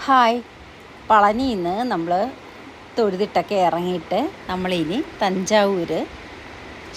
Hi, പളനിയിൽ നിന്ന് നമ്മൾ തൊഴുതിട്ടൊക്കെ ഇറങ്ങിയിട്ട് നമ്മളിനി തഞ്ചാവൂർ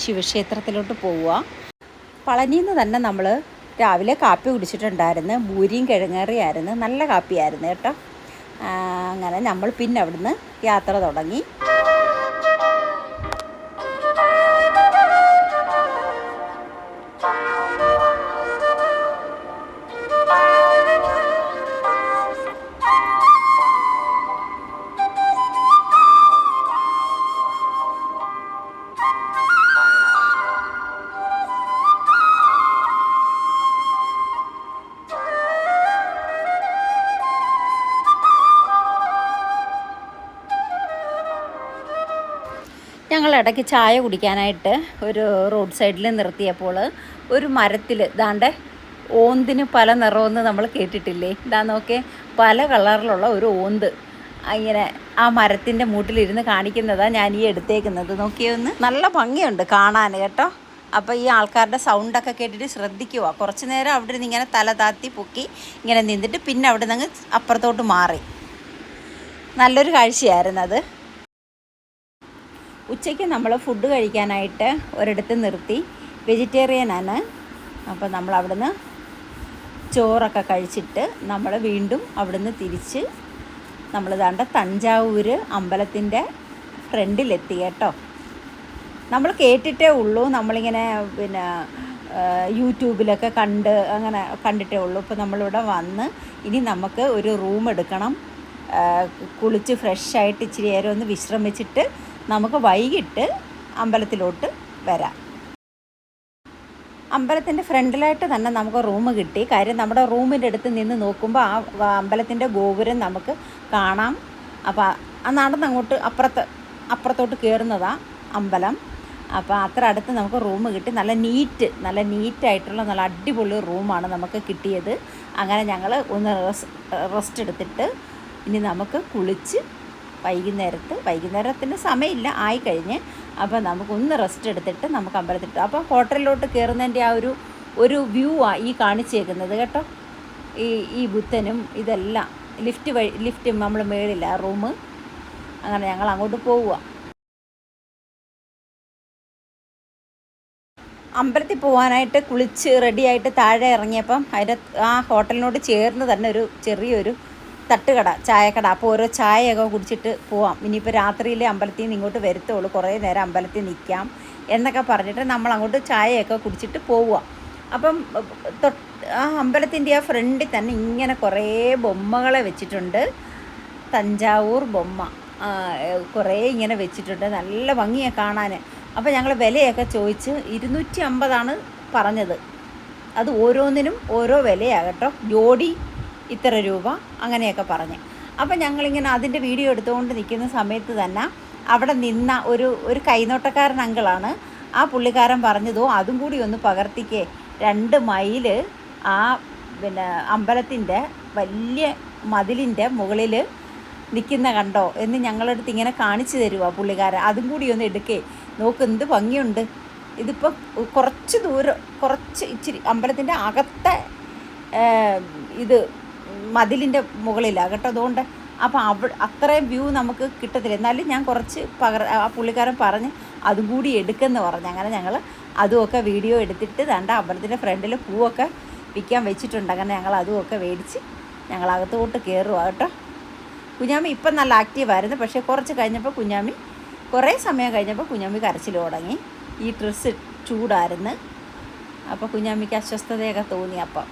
ശിവക്ഷേത്രത്തിലോട്ട് പോവുക. പളനിയിൽ നിന്ന് തന്നെ നമ്മൾ രാവിലെ കാപ്പി കുടിച്ചിട്ടുണ്ടായിരുന്നു. പൂരിയും കിഴങ്ങേറിയായിരുന്നു, നല്ല കാപ്പിയായിരുന്നു കേട്ടോ. അങ്ങനെ നമ്മൾ പിന്നെ അവിടുന്ന് യാത്ര തുടങ്ങി. ഞങ്ങൾ ഇടയ്ക്ക് ചായ കുടിക്കാനായിട്ട് ഒരു റോഡ് സൈഡിൽ നിർത്തിയപ്പോൾ ഒരു മരത്തിൽ ദാണ്ടെ ഓന്തിന് പല നിറമെന്ന് നമ്മൾ കേട്ടിട്ടില്ലേ? ഇതാ നോക്കേ, പല കളറിലുള്ള ഒരു ഓന്ത് ഇങ്ങനെ ആ മരത്തിൻ്റെ മൂട്ടിലിരുന്ന് കാണിക്കുന്നതാണ് ഞാൻ ഈ എടുത്തേക്കുന്നത്. നോക്കിയൊന്ന് നല്ല ഭംഗിയുണ്ട് കാണാൻ കേട്ടോ. അപ്പോൾ ഈ ആൾക്കാരുടെ സൗണ്ടൊക്കെ കേട്ടിട്ട് ശ്രദ്ധിക്കുക. കുറച്ച് നേരം അവിടെ നിന്ന് ഇങ്ങനെ തല താത്തി പൊക്കി ഇങ്ങനെ നിന്നിട്ട് പിന്നെ അവിടെ നിന്ന് അപ്പുറത്തോട്ട് മാറി. നല്ലൊരു കാഴ്ചയായിരുന്നു അത്. ഉച്ചയ്ക്ക് നമ്മൾ ഫുഡ് കഴിക്കാനായിട്ട് ഒരിടത്ത് നിർത്തി. വെജിറ്റേറിയനാണ്. അപ്പോൾ നമ്മൾ അവിടുന്ന് ചോറൊക്കെ കഴിച്ചിട്ട് നമ്മൾ വീണ്ടും അവിടുന്ന് തിരിച്ച് നമ്മൾ ദാണ്ട തഞ്ചാവൂർ അമ്പലത്തിൻ്റെ ഫ്രണ്ടിലെത്തി കേട്ടോ. നമ്മൾ കേട്ടിട്ടേ ഉള്ളൂ, നമ്മളിങ്ങനെ പിന്നെ യൂട്യൂബിലൊക്കെ അങ്ങനെ കണ്ടിട്ടേ ഉള്ളൂ. ഇപ്പോൾ നമ്മളിവിടെ വന്ന് ഇനി നമുക്ക് ഒരു റൂം എടുക്കണം. കുളിച്ച് ഫ്രഷായിട്ട് ഇച്ചിരി നേരം ഒന്ന് വിശ്രമിച്ചിട്ട് നമുക്ക് വൈകിട്ട് അമ്പലത്തിലോട്ട് വരാം. അമ്പലത്തിൻ്റെ ഫ്രണ്ടിലായിട്ട് തന്നെ നമുക്ക് റൂം കിട്ടി. കാര്യം നമ്മുടെ റൂമിൻ്റെ അടുത്ത് നിന്ന് നോക്കുമ്പോൾ ആ അമ്പലത്തിൻ്റെ ഗോപുരം നമുക്ക് കാണാം. അപ്പോൾ ആ നടന്നങ്ങോട്ട് അപ്പുറത്തോട്ട് കയറുന്നതാണ് അമ്പലം. അപ്പോൾ അത്ര അടുത്ത് നമുക്ക് റൂം കിട്ടി. നല്ല നീറ്റായിട്ടുള്ള നല്ല അടിപൊളി റൂമാണ് നമുക്ക് കിട്ടിയത്. അങ്ങനെ ഞങ്ങൾ ഒന്ന് റെസ്റ്റ് എടുത്തിട്ട് ഇനി നമുക്ക് കുളിച്ച് വൈകുന്നേരത്തിന് സമയമില്ല, ആയിക്കഴിഞ്ഞ്. അപ്പോൾ നമുക്കൊന്ന് റെസ്റ്റ് എടുത്തിട്ട് നമുക്ക് അമ്പലത്തിട്ട് അപ്പോൾ ഹോട്ടലിലോട്ട് കയറുന്നതിൻ്റെ ആ ഒരു വ്യൂ ആണ് ഈ കാണിച്ചേക്കുന്നത് കേട്ടോ. ഈ ബുദ്ധനും ഇതെല്ലാം ലിഫ്റ്റ് നമ്മൾ മേളില്ല ആ റൂം. അങ്ങനെ ഞങ്ങൾ അങ്ങോട്ട് പോവുക. അമ്പലത്തിൽ പോകാനായിട്ട് കുളിച്ച് റെഡിയായിട്ട് താഴെ ഇറങ്ങിയപ്പം അതിൻ്റെ ആ ഹോട്ടലിനോട് ചേർന്ന് തന്നെ ഒരു ചെറിയൊരു തട്ടുകട, ചായക്കട. അപ്പോൾ ഓരോ ചായയൊക്കെ കുടിച്ചിട്ട് പോവാം. ഇനിയിപ്പോൾ രാത്രിയിൽ അമ്പലത്തിൽ നിന്ന് ഇങ്ങോട്ട് വരത്തുള്ളൂ, കുറേ നേരം അമ്പലത്തിൽ നിൽക്കാം എന്നൊക്കെ പറഞ്ഞിട്ട് നമ്മൾ അങ്ങോട്ട് ചായയൊക്കെ കുടിച്ചിട്ട് പോവുക. അപ്പം ആ അമ്പലത്തിൻ്റെ ആ ഫ്രണ്ടിൽ തന്നെ ഇങ്ങനെ കുറേ ബൊമ്മകളെ വെച്ചിട്ടുണ്ട്. തഞ്ചാവൂർ ബൊമ്മ കുറേ ഇങ്ങനെ വെച്ചിട്ടുണ്ട്. നല്ല ഭംഗിയാണ് കാണാൻ. അപ്പോൾ ഞങ്ങൾ വിലയൊക്കെ ചോദിച്ച് 250 പറഞ്ഞത്. അത് ഓരോന്നിനും ഓരോ വിലയാകട്ടോ. ജോഡി ഇത്ര രൂപ അങ്ങനെയൊക്കെ പറഞ്ഞ്. അപ്പം ഞങ്ങളിങ്ങനെ അതിൻ്റെ വീഡിയോ എടുത്തുകൊണ്ട് നിൽക്കുന്ന സമയത്ത് തന്നെ അവിടെ നിന്ന ഒരു കൈനോട്ടക്കാരൻ അങ്കിളാണ്. ആ പുള്ളിക്കാരൻ പറഞ്ഞതോ അതും കൂടി ഒന്ന് പകർത്തിക്കേ, 2 മൈൽ ആ പിന്നെ അമ്പലത്തിൻ്റെ വലിയ മതിലിൻ്റെ മുകളിൽ നിൽക്കുന്ന കണ്ടോ എന്ന് ഞങ്ങളടുത്ത് ഇങ്ങനെ കാണിച്ചു തരുമോ പുള്ളിക്കാരൻ. അതും കൂടി ഒന്ന് എടുക്കേ, നോക്ക് എന്ത് ഭംഗിയുണ്ട്. ഇതിപ്പോൾ കുറച്ച് ഇച്ചിരി അമ്പലത്തിൻ്റെ അകത്തെ ഇത് മതിലിൻ്റെ മുകളിലാണ് കേട്ടോ. അതുകൊണ്ട് അപ്പോൾ അത്രയും വ്യൂ നമുക്ക് കിട്ടത്തില്ല. എന്നാലും ഞാൻ കുറച്ച് ആ പുള്ളിക്കാരൻ പറഞ്ഞ് അതും കൂടി എടുക്കുമെന്ന് പറഞ്ഞു. അങ്ങനെ ഞങ്ങൾ അതുമൊക്കെ വീഡിയോ എടുത്തിട്ട് ദാണ്ട അമ്പലത്തിൻ്റെ ഫ്രണ്ടിൽ പൂവൊക്കെ വിൽക്കാൻ വെച്ചിട്ടുണ്ട്. അങ്ങനെ ഞങ്ങൾ അതുമൊക്കെ മേടിച്ച് ഞങ്ങൾ അകത്തോട്ട് കയറുക കേട്ടോ. കുഞ്ഞാമ്മി ഇപ്പം നല്ല ആക്റ്റീവായിരുന്നു. പക്ഷേ കുറച്ച് കഴിഞ്ഞപ്പോൾ കുറേ സമയം കഴിഞ്ഞപ്പോൾ കുഞ്ഞാമ്മി കരച്ചിൽ തുടങ്ങി. ഈ ഡ്രസ്സ് ചൂടായിരുന്നു. അപ്പോൾ കുഞ്ഞാമ്മിക്ക് അസ്വസ്ഥതയൊക്കെ തോന്നി. അപ്പം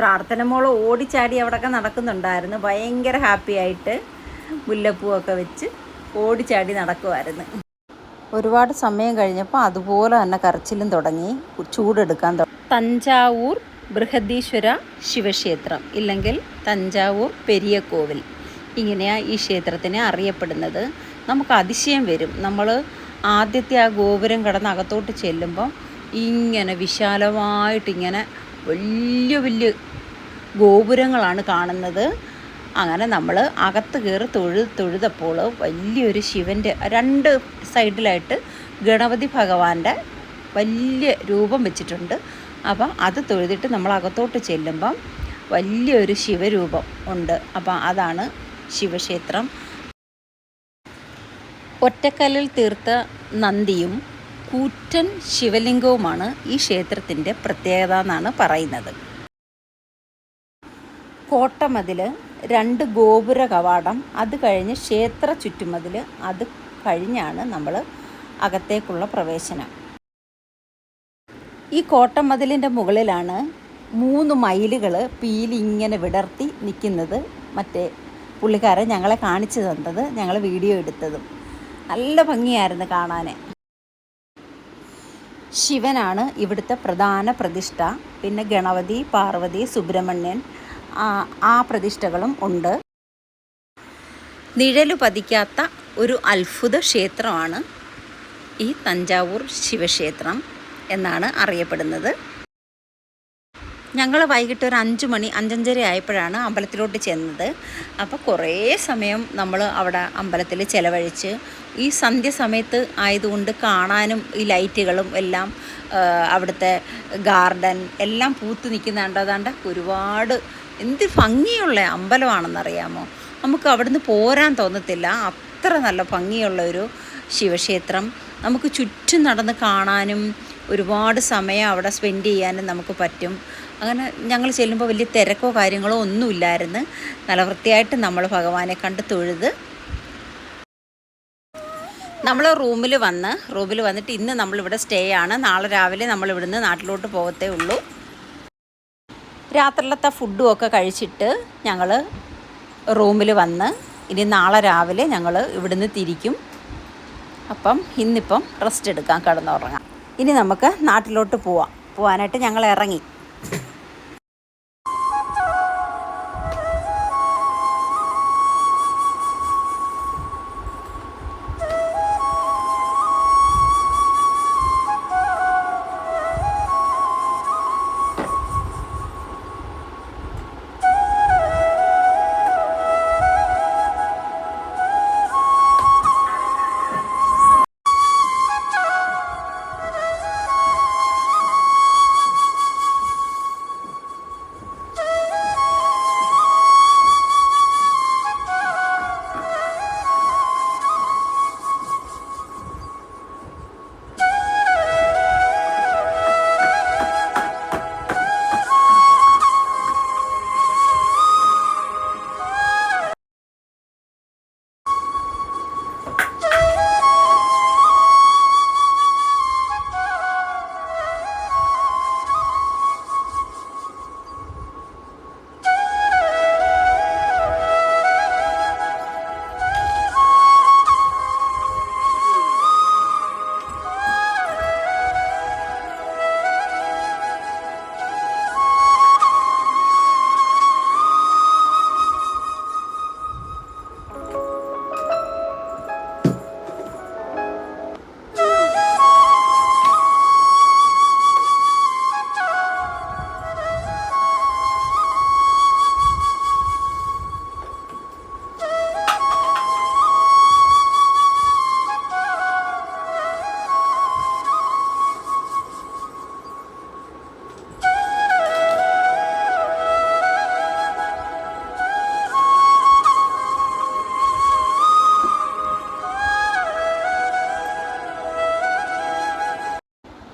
പ്രാർത്ഥന മോള് ഓടിച്ചാടി അവിടെയൊക്കെ നടക്കുന്നുണ്ടായിരുന്നു. ഭയങ്കര ഹാപ്പി ആയിട്ട് മുല്ലപ്പൂവൊക്കെ വെച്ച് ഓടിച്ചാടി നടക്കുമായിരുന്നു. ഒരുപാട് സമയം കഴിഞ്ഞപ്പോൾ അതുപോലെ തന്നെ കരച്ചിലും തുടങ്ങി, ചൂടെടുക്കാൻ തുടങ്ങി. തഞ്ചാവൂർ ബൃഹദീശ്വര ശിവക്ഷേത്രം ഇല്ലെങ്കിൽ തഞ്ചാവൂർ പെരിയ കോവിൽ, ഇങ്ങനെയാണ് ഈ ക്ഷേത്രത്തിനെ അറിയപ്പെടുന്നത്. നമുക്ക് അതിശയം വരും. നമ്മൾ ആദ്യത്തെ ആ ഗോപുരം കടന്ന് അകത്തോട്ട് ചെല്ലുമ്പോൾ ഇങ്ങനെ വിശാലമായിട്ടിങ്ങനെ വലിയ വലിയ ഗോപുരങ്ങളാണ് കാണുന്നത്. അങ്ങനെ നമ്മൾ അകത്ത് കയറി തൊഴുതപ്പോൾ വലിയൊരു ശിവൻ്റെ 2 സൈഡിലായിട്ട് ഗണപതി ഭഗവാന്റെ വലിയ രൂപം വെച്ചിട്ടുണ്ട്. അപ്പം അത് തൊഴുതിട്ട് നമ്മൾ അകത്തോട്ട് ചെല്ലുമ്പം വലിയൊരു ശിവരൂപം ഉണ്ട്. അപ്പം അതാണ് ശിവക്ഷേത്രം. ഒറ്റക്കല്ലിൽ തീർത്ത നന്ദിയും കൂറ്റൻ ശിവലിംഗവുമാണ് ഈ ക്ഷേത്രത്തിൻ്റെ പ്രത്യേകത എന്നാണ് പറയുന്നത്. കോട്ടമതിൽ, 2 ഗോപുര കവാടം, അത് കഴിഞ്ഞ് ക്ഷേത്ര ചുറ്റുമതിൽ, അത് കഴിഞ്ഞാണ് നമ്മൾ അകത്തേക്കുള്ള പ്രവേശനം. ഈ കോട്ടമതിലിൻ്റെ മുകളിലാണ് 3 മയിലുകൾ പീലി ഇങ്ങനെ വിടർത്തി നിൽക്കുന്നത്. മറ്റേ പുള്ളിക്കാരൻ ഞങ്ങളെ കാണിച്ചു തന്നത്, ഞങ്ങൾ വീഡിയോ എടുത്തതും. നല്ല ഭംഗിയായിരുന്നു കാണാൻ. ശിവനാണ് ഇവിടുത്തെ പ്രധാന പ്രതിഷ്ഠ. പിന്നെ ഗണപതി, പാർവതി, സുബ്രഹ്മണ്യൻ, ആ പ്രതിഷ്ഠകളും ഉണ്ട്. നിഴലു പതിക്കാത്ത ഒരു അത്ഭുത ക്ഷേത്രമാണ് ഈ തഞ്ചാവൂർ ശിവക്ഷേത്രം എന്നാണ് അറിയപ്പെടുന്നത്. ഞങ്ങൾ വൈകിട്ട് ഒരു 5 മണി 5:30 ആയപ്പോഴാണ് അമ്പലത്തിലോട്ട് ചെന്നത്. അപ്പോൾ കുറേ സമയം നമ്മൾ അവിടെ അമ്പലത്തിൽ ചിലവഴിച്ച്, ഈ സന്ധ്യ സമയത്ത് ആയതുകൊണ്ട് കാണാനും ഈ ലൈറ്റുകളും എല്ലാം, അവിടുത്തെ ഗാർഡൻ എല്ലാം പൂത്ത് നിൽക്കുന്നുണ്ട്. അതാണ്ട് ഒരുപാട് എന്ത് ഭംഗിയുള്ള അമ്പലമാണെന്നറിയാമോ. നമുക്ക് അവിടുന്ന് പോരാൻ തോന്നത്തില്ല, അത്ര നല്ല ഭംഗിയുള്ള ഒരു ശിവക്ഷേത്രം. നമുക്ക് ചുറ്റും നടന്ന് കാണാനും ഒരുപാട് സമയം അവിടെ സ്പെൻഡ് ചെയ്യാനും നമുക്ക് പറ്റും. അങ്ങനെ ഞങ്ങൾ ചെല്ലുമ്പോൾ വലിയ തിരക്കോ കാര്യങ്ങളോ ഒന്നുമില്ലായിരുന്നു. നല്ല വൃത്തിയായിട്ട് നമ്മൾ ഭഗവാനെ കണ്ട് തൊഴുത് നമ്മൾ റൂമിൽ വന്നിട്ട് ഇന്ന് നമ്മളിവിടെ സ്റ്റേ ആണ്. നാളെ രാവിലെ നമ്മളിവിടുന്ന് നാട്ടിലോട്ട് പോകത്തേ ഉള്ളൂ. രാത്രിയിലത്തെ ഫുഡും ഒക്കെ കഴിച്ചിട്ട് ഞങ്ങൾ റൂമിൽ വന്ന് ഇനി നാളെ രാവിലെ ഞങ്ങൾ ഇവിടുന്ന് തിരിക്കും. അപ്പം ഇന്നിപ്പം റെസ്റ്റ് എടുക്കാം, കിടന്നുറങ്ങാം. ഇനി നമുക്ക് നാട്ടിലോട്ട് പോവാനായിട്ട് ഞങ്ങൾ ഇറങ്ങി.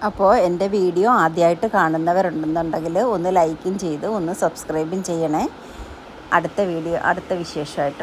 അപ്പോൾ എൻ്റെ വീഡിയോ ആദ്യമായിട്ട് കാണുന്നവരുണ്ടെന്നുണ്ടെങ്കിൽ ഒന്ന് ലൈക്കും ചെയ്ത് ഒന്ന് സബ്സ്ക്രൈബും ചെയ്യണേ. അടുത്ത വിശേഷമായിട്ട്